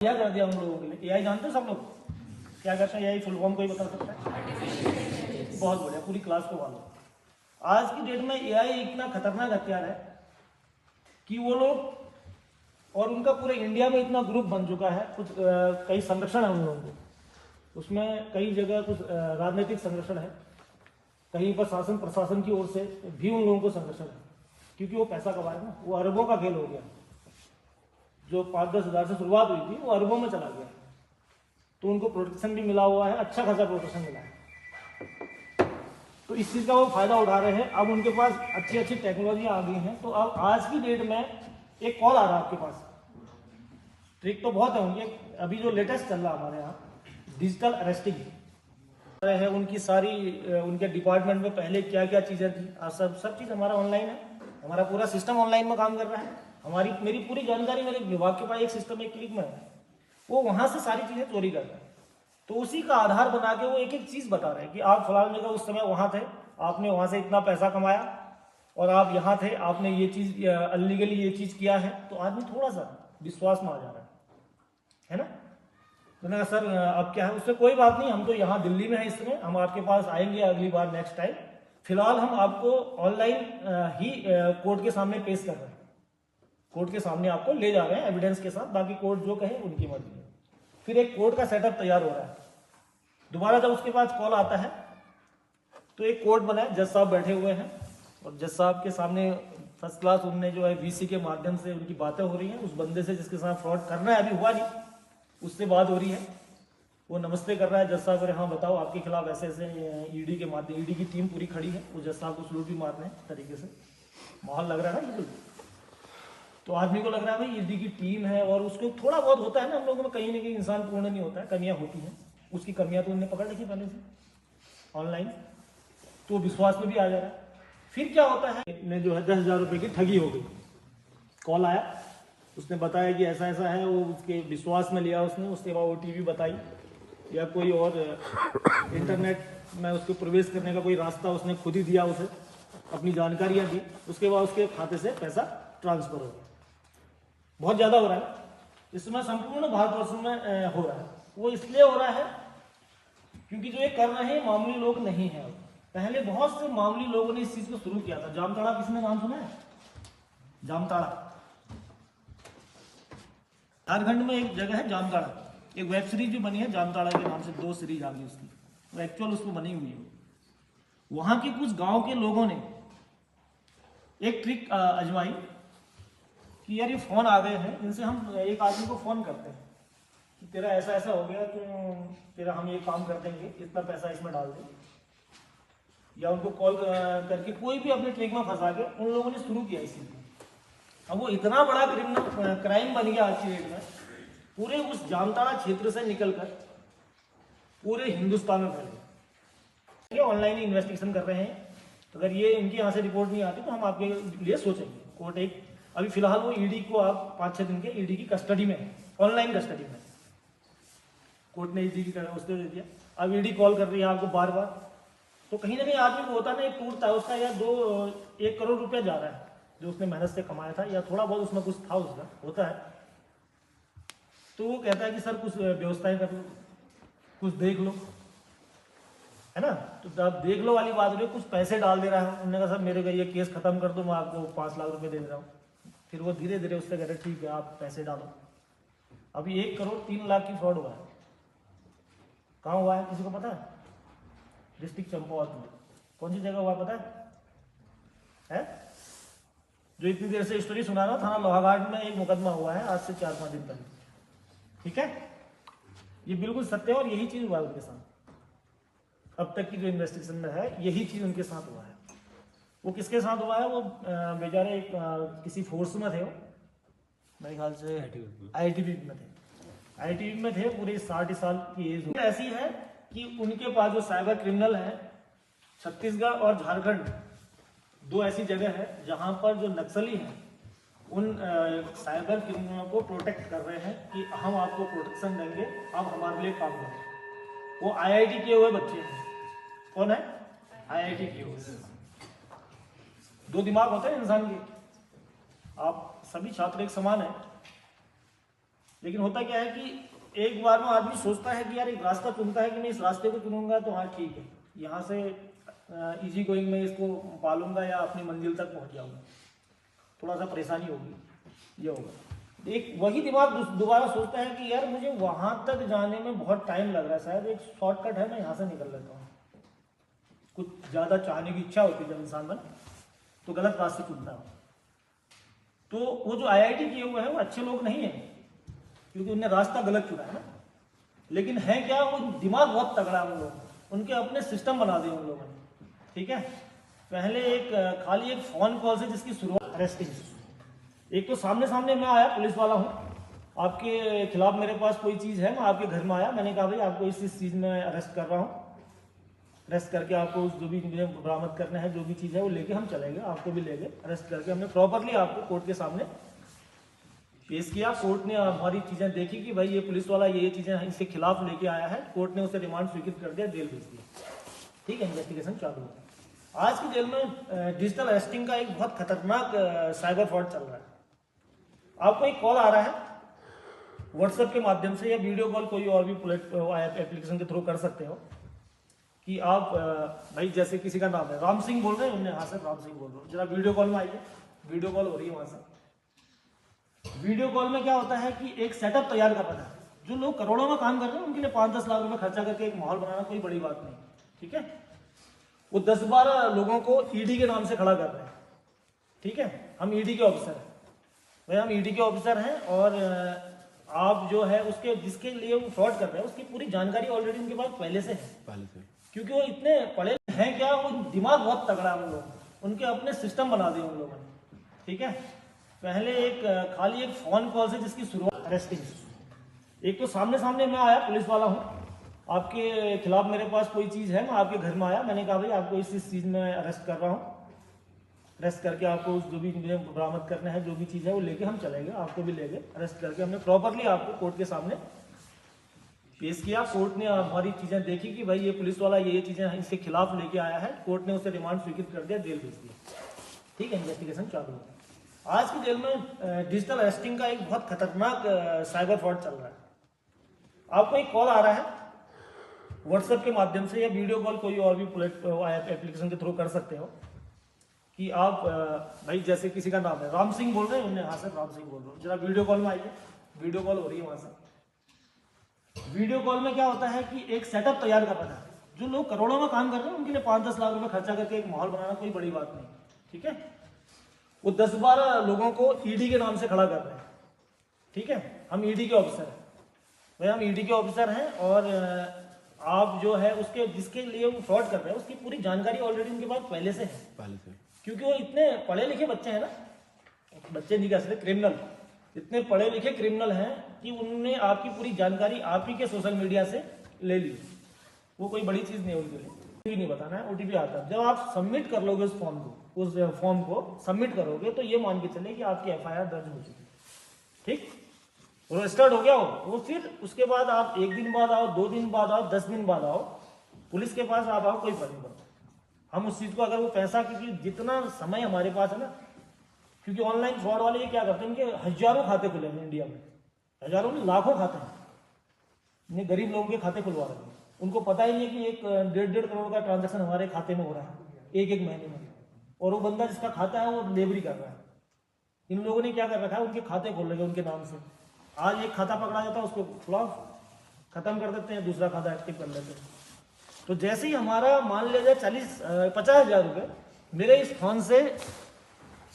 क्या कर दिया उन लोगों के लिए। एआई जानते हो सब लोग क्या करते हैं? एआई फुल फॉर्म कोई बता सकता है? बहुत बढ़िया, पूरी क्लास को वालो। आज की डेट में एआई इतना खतरनाक हथियार है कि वो लोग और उनका पूरे इंडिया में इतना ग्रुप बन चुका है। कुछ कई संरक्षण है उन लोगों को, उसमें कई जगह कुछ राजनीतिक संरक्षण है, कहीं पर शासन प्रशासन की ओर से भी उन लोगों को संरक्षण है, क्योंकि वो पैसा कमाए ना। वो अरबों का खेल हो गया। जो 5-10 हज़ार से शुरुआत हुई थी वो अरबों में चला गया, तो उनको प्रोटेक्शन भी मिला हुआ है, अच्छा खासा प्रोटेक्शन मिला है। तो इस चीज़ का वो फायदा उठा रहे हैं। अब उनके पास अच्छी अच्छी टेक्नोलॉजी आ गई हैं। तो अब आज की डेट में एक कॉल आ रहा है आपके पास, ट्रिक तो बहुत है उनकी। अभी जो लेटेस्ट चल रहा है हमारे यहाँ, डिजिटल अरेस्टिंग है। उनकी सारी उनके डिपार्टमेंट में पहले क्या क्या चीज़ें थी, आज सब चीज़ हमारा ऑनलाइन है। हमारा पूरा सिस्टम ऑनलाइन में काम कर रहा है। मेरी पूरी जानकारी मेरे विभाग के पास एक सिस्टम एक क्लिक में है। वो वहां से सारी चीजें चोरी कर रहे हैं। तो उसी का आधार बना के वो एक एक चीज बता रहे हैं कि आप फलाने जगह उस समय वहां थे, आपने वहां से इतना पैसा कमाया, और आप यहाँ थे, आपने ये चीज अनलीगली ये चीज किया है। तो आदमी थोड़ा सा विश्वास में आ जा रहा है ना। तो मैंने कहा सर अब क्या है, उससे कोई बात नहीं, हम तो यहाँ दिल्ली में है इस समय, हम आपके पास आएंगे अगली बार नेक्स्ट टाइम। फिलहाल हम आपको ऑनलाइन ही कोर्ट के सामने पेश कर रहे हैं, कोर्ट के सामने आपको ले जा रहे हैं एविडेंस के साथ, बाकी कोर्ट जो कहे उनकी मर्जी है। फिर एक कोर्ट का सेटअप तैयार हो रहा है। दोबारा जब उसके पास कॉल आता है तो एक कोर्ट बना है, जज साहब बैठे हुए हैं, और जज साहब के सामने फर्स्ट क्लास उनने जो है वीसी के माध्यम से उनकी बातें हो रही हैं। उस बंदे से जिसके साथ फ्रॉड करना है, अभी हुआ नहीं, उससे बात हो रही है। वो नमस्ते कर रहा है। जज साहब, अरे हाँ बताओ, आपके खिलाफ ऐसे ऐसे ईडी के माध्यम, ईडी की टीम पूरी खड़ी है, वो जज साहब को सलूट भी मार रहे हैं तरीके से। माहौल लग रहा है ना बिल्कुल। तो आदमी को लग रहा है भाई ईडी की टीम है, और उसको थोड़ा बहुत होता है ना, हम लोगों में कहीं ना कहीं इंसान पूर्ण नहीं होता है, कमियां होती हैं। उसकी कमियां तो उन्होंने पकड़ रखी पहले से ऑनलाइन, तो विश्वास में भी आ जा रहा है। फिर क्या होता है, ने जो है 10,000 रुपए की ठगी हो गई। कॉल आया, उसने बताया कि ऐसा ऐसा है, वो उसके विश्वास में लिया उसने। उसके बाद ओटीपी बताई या कोई और इंटरनेट में उसको प्रवेश करने का कोई रास्ता उसने खुद ही दिया, उसे अपनी जानकारियां दी। उसके बाद उसके खाते से पैसा ट्रांसफर हो गया। बहुत ज्यादा हो रहा है इसमें, संपूर्ण भारतवर्ष में हो रहा है। वो इसलिए हो रहा है क्योंकि जो ये कर रहे हैं मामूली लोग नहीं है। पहले बहुत से मामूली लोगों ने इस चीज को शुरू किया था। जामताड़ा, किसी ने नाम सुना है? जामताड़ा झारखंड में एक जगह है जामताड़ा। एक वेब सीरीज भी बनी है जामताड़ा के नाम से, 2 सीरीज आ गई उसकी, वो एक्चुअल उसमें बनी हुई है। वहां के कुछ गांव के लोगों ने एक ट्रिक आजमाई कि यार ये फोन आ गए हैं, इनसे हम एक आदमी को फोन करते हैं कि तेरा ऐसा ऐसा हो गया, तो तेरा हम ये काम कर देंगे, इतना पैसा इसमें डाल दे। या उनको कॉल करके कोई भी अपने ट्रिक में फंसा के उन लोगों ने शुरू किया इसी में। अब वो इतना बड़ा क्राइम बन गया आज की डेट में, पूरे उस जामताड़ा क्षेत्र से निकलकर पूरे हिंदुस्तान में फैले। ये ऑनलाइन ही इन्वेस्टिगेशन कर रहे हैं। तो अगर ये इनके यहाँ से रिपोर्ट नहीं आती तो हम आपके लिए सोचेंगे। कोर्ट एक अभी फिलहाल वो ईडी को आप 5-6 दिन के ईडी की कस्टडी में है, ऑनलाइन कस्टडी में। कोर्ट ने ईडी की उसको दे दिया। अब ईडी कॉल कर रही है आपको बार बार, तो कहीं ना कहीं आदमी को होता है ना, एक टूटता है उसका, या 1 करोड़ रुपया जा रहा है जो उसने मेहनत से कमाया था, या थोड़ा बहुत उसमें कुछ था उसका होता है। तो वो कहता है कि सर कुछ व्यवस्थाएं कर लो, कुछ देख लो, है ना। तो आप देख लो वाली बात रही, कुछ पैसे डाल दे रहा है। उन्होंने कहा सर मेरे का ये केस खत्म कर दो, मैं आपको 5 लाख रुपए दे रहा हूँ। फिर वो धीरे धीरे उससे कह रहे ठीक है आप पैसे डालो। अभी 1 करोड़ 3 लाख की फ्रॉड हुआ है। कहाँ हुआ है किसी को पता है? डिस्ट्रिक्ट चंपावत में। कौन सी जगह हुआ पता है? जो इतनी देर से स्टोरी सुना रहा हूँ, थाना लोहाघाट में एक मुकदमा हुआ है आज से 4-5 दिन पहले। ठीक है, ये बिल्कुल सत्य है और यही चीज हुआ है उनके साथ। अब तक की जो इन्वेस्टिगेशन में है यही चीज उनके साथ हुआ है। वो किसके साथ हुआ है? वो बेचारे एक किसी फोर्स में थे, वो मेरे ख्याल से आईटीबीपी में थे। आईटीबीपी में थे, पूरे 60 साल की एज। ऐसी है कि उनके पास जो साइबर क्रिमिनल है, छत्तीसगढ़ और झारखंड 2 ऐसी जगह है जहां पर जो नक्सली हैं उन साइबर क्रिमिनलों को प्रोटेक्ट कर रहे हैं कि हम आपको प्रोटेक्शन देंगे, आप हमारे लिए काम करें। वो आईआईटी किए हुए बच्चे हैं। कौन है? आईआईटी किए हुए। 2 दिमाग होते हैं इंसान के, आप सभी छात्र एक समान है। लेकिन होता क्या है कि एक बार में आदमी सोचता है कि यार एक रास्ता चुनता है कि मैं इस रास्ते को चुनूंगा तो हाँ ठीक है, यहाँ से इजी गोइंग में इसको पालूंगा या अपनी मंजिल तक पहुँच जाऊंगा, थोड़ा सा परेशानी होगी, ये होगा। एक वही दिमाग दोबारा सोचता है कि यार मुझे वहाँ तक जाने में बहुत टाइम लग रहा है, शायद एक शॉर्टकट है, मैं यहाँ से निकल लेता हूँ। कुछ ज़्यादा चाहने की इच्छा होती है जब इंसान में, तो गलत रास्ते चुनता है। तो वो जो आईआईटी किए हुए हैं वो अच्छे लोग नहीं हैं, क्योंकि उन्हें रास्ता गलत चुना है ना। लेकिन है क्या, वो दिमाग बहुत तगड़ा है उन लोगों, उनके अपने सिस्टम बना दिए उन लोगों ने, ठीक है। पहले एक खाली एक फोन कॉल से जिसकी शुरुआत अरेस्टिंग, एक तो सामने सामने मैं आया, पुलिस वाला हूँ, आपके खिलाफ मेरे पास कोई चीज़ है, मैं आपके घर में आया, मैंने कहा भाई आपको इस चीज़ में अरेस्ट कर रहा हूँ, अरेस्ट करके आपको जो भी बरामद करना है, जो भी चीज़ है वो लेके हम चलेंगे, आपको भी लेंगे अरेस्ट करके। हमने प्रॉपरली आपको कोर्ट के सामने पेश किया, कोर्ट ने हमारी चीज़ें देखी कि भाई ये पुलिस वाला ये चीज़ें इसके खिलाफ लेके आया है, कोर्ट ने उसे रिमांड स्वीकृत कर दिया, जेल भेज दिया, ठीक है। इन्वेस्टिगेशन चालू है। आज की जेल में डिजिटल अरेस्टिंग का एक बहुत खतरनाक साइबर फ्रॉड चल रहा है। आपको एक कॉल आ रहा है व्हाट्सएप के माध्यम से या वीडियो कॉल कोई और भी एप्लीकेशन के थ्रू कर सकते हो कि आप भाई जैसे किसी का नाम है राम सिंह बोल रहे हैं, उन्हें हाँ सर राम सिंह बोल रहे हो, जरा वीडियो कॉल में आइए। वीडियो कॉल हो रही है वहां से। वीडियो कॉल में क्या होता है कि एक सेटअप तैयार कर रहा है। जो लोग करोड़ों में काम कर रहे हैं उनके लिए 5-10 लाख रुपए खर्चा करके एक माहौल बनाना कोई बड़ी बात नहीं, ठीक है। वो 10-12 लोगों को ईडी के नाम से खड़ा कर रहे हैं, ठीक है। हम ईडी के ऑफिसर हैं भाई, हम ईडी के ऑफिसर हैं, और आप जो है उसके जिसके लिए वो फ्रॉड कर रहे हैं उसकी पूरी जानकारी ऑलरेडी उनके पास पहले से है, क्योंकि वो इतने पढ़े हैं क्या, वो दिमाग बहुत तगड़ा है उन लोगों, उनके अपने सिस्टम बना दिए उन लोगों ने, ठीक है। पहले एक खाली एक फोन कॉल से जिसकी शुरुआत अरेस्टिंग, एक तो सामने सामने मैं आया, पुलिस वाला हूँ, आपके खिलाफ मेरे पास कोई चीज़ है, मैं आपके घर में आया, मैंने कहा भाई आपको इस चीज़ में अरेस्ट कर रहा हूँ, अरेस्ट करके आपको जो भी बरामद करना है, जो भी चीज़ है वो लेके हम चलेंगे, आपको भी लेंगे अरेस्ट करके। हमने प्रॉपरली आपको कोर्ट के सामने पेश किया, कोर्ट ने हमारी चीज़ें देखी कि भाई ये पुलिस वाला ये चीज़ें इसके खिलाफ लेके आया है, कोर्ट ने उसे रिमांड स्वीकृत कर दिया, जेल भेज दिया, ठीक है। इन्वेस्टिगेशन चालू है। आज की जेल में डिजिटल अरेस्टिंग का एक बहुत खतरनाक साइबर फ्रॉड चल रहा है। आपको एक कॉल आ रहा है व्हाट्सएप के माध्यम से या वीडियो कॉल कोई और भी एप्लीकेशन के थ्रू कर सकते हो कि आप भाई जैसे किसी का नाम है राम सिंह बोल रहे हैं, उन्हें हाँ सर राम सिंह बोल रहे हो, जरा वीडियो कॉल में आइए। वीडियो कॉल हो रही है वहां से। वीडियो कॉल में क्या होता है कि एक सेटअप तैयार कर रहा है। जो लोग करोड़ों में काम कर रहे हैं उनके लिए 5-10 लाख रुपए खर्चा करके एक माहौल बनाना कोई बड़ी बात नहीं, ठीक है। वो 10-12 लोगों को ईडी के नाम से खड़ा कर रहे हैं, ठीक है। हम ईडी के ऑफिसर हैं भाई, हम ईडी के ऑफिसर हैं, और आप जो है उसके जिसके लिए वो फ्रॉड कर रहे हैं उसकी पूरी जानकारी ऑलरेडी उनके पास पहले से है, क्योंकि वो इतने पढ़े लिखे बच्चे हैं ना, बच्चे नहीं कह सकते, क्रिमिनल, इतने पढ़े लिखे क्रिमिनल हैं कि उन्होंने आपकी पूरी जानकारी आप ही के सोशल मीडिया से ले ली। वो कोई बड़ी चीज नहीं है उनके लिए, भी नहीं बताना है, ओटीपी आता है। जब आप सबमिट कर लोगे उस फॉर्म को सबमिट करोगे तो ये मान के चले कि आपकी एफआईआर दर्ज हो चुकी है, ठीक, रजिस्टर्ड हो गया हो। वो फिर उसके बाद आप 1 दिन बाद आओ, 2 दिन बाद आओ, 10 दिन बाद आओ, पुलिस के पास आप आओ, कोई फर्क नहीं पड़ता। हम उस चीज को अगर वो पैसा, क्योंकि जितना समय हमारे पास है ना, क्योंकि ऑनलाइन फ्रॉड वाले ये क्या करते हैं, इनके हजारों खाते खुले हैं इंडिया में, हजारों में लाखों खाते हैं, इन्हें गरीब लोगों के खाते खुलवा रहे हैं। उनको पता ही नहीं है कि एक 1.5 करोड़ का ट्रांजेक्शन हमारे खाते में हो रहा है एक महीने में, और वो बंदा जिसका खाता है वो लेबरी कर रहा है। इन लोगों ने क्या कर रखा है, उनके खाते खोल रहे उनके नाम से। आज एक खाता पकड़ा जाता है, उसको खिलाफ खत्म कर देते हैं, दूसरा खाता एक्टिव कर लेते हैं। तो जैसे ही हमारा मान लिया जाए 50 हजार रुपये मेरे इस फोन से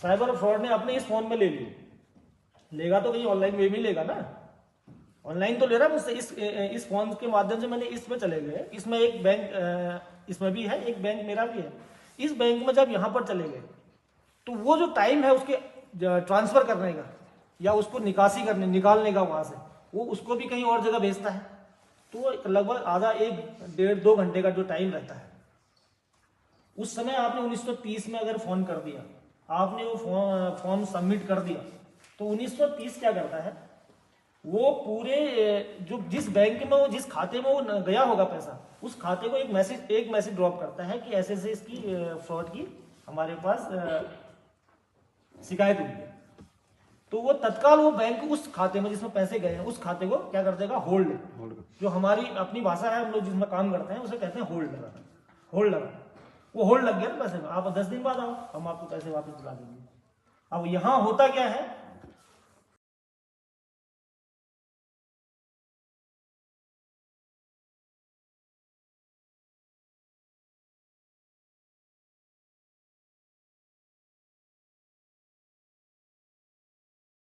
साइबर फ्रॉड ने अपने इस फोन में ले लिए, लेगा तो कहीं ऑनलाइन वे में लेगा ना, ऑनलाइन तो ले रहा है मुझसे। इस फोन के माध्यम से मैंने इसमें चले गए, इसमें एक बैंक इसमें भी है, एक बैंक मेरा भी है। इस बैंक में जब यहाँ पर चले गए तो वो जो टाइम है उसके ट्रांसफर करने का या उसको निकालने का वहां से, वो उसको भी कहीं और जगह भेजता है, तो लगभग आधा 1-1.5-2 घंटे का जो टाइम रहता है। उस समय आपने 1930 में अगर फोन कर दिया, आपने वो फॉर्म सबमिट कर दिया, तो 1930 क्या करता है, वो पूरे जो जिस बैंक में वो जिस खाते में वो गया होगा पैसा, उस खाते को एक मैसेज ड्रॉप करता है कि ऐसे ऐसे इसकी फ्रॉड की हमारे पास शिकायत हुई है। तो वो तत्काल वो बैंक उस खाते में जिसमें पैसे गए हैं उस खाते को क्या कर देगा, होल्ड। जो हमारी अपनी भाषा है, हम लोग जिसमें काम करते हैं उसे कहते हैं होल्ड लगाना। होल्ड लगाना, वो होल्ड लग गया ना पैसे में, आप 10 दिन बाद आओ, हम आपको पैसे वापस दिला देंगे। अब यहाँ होता क्या है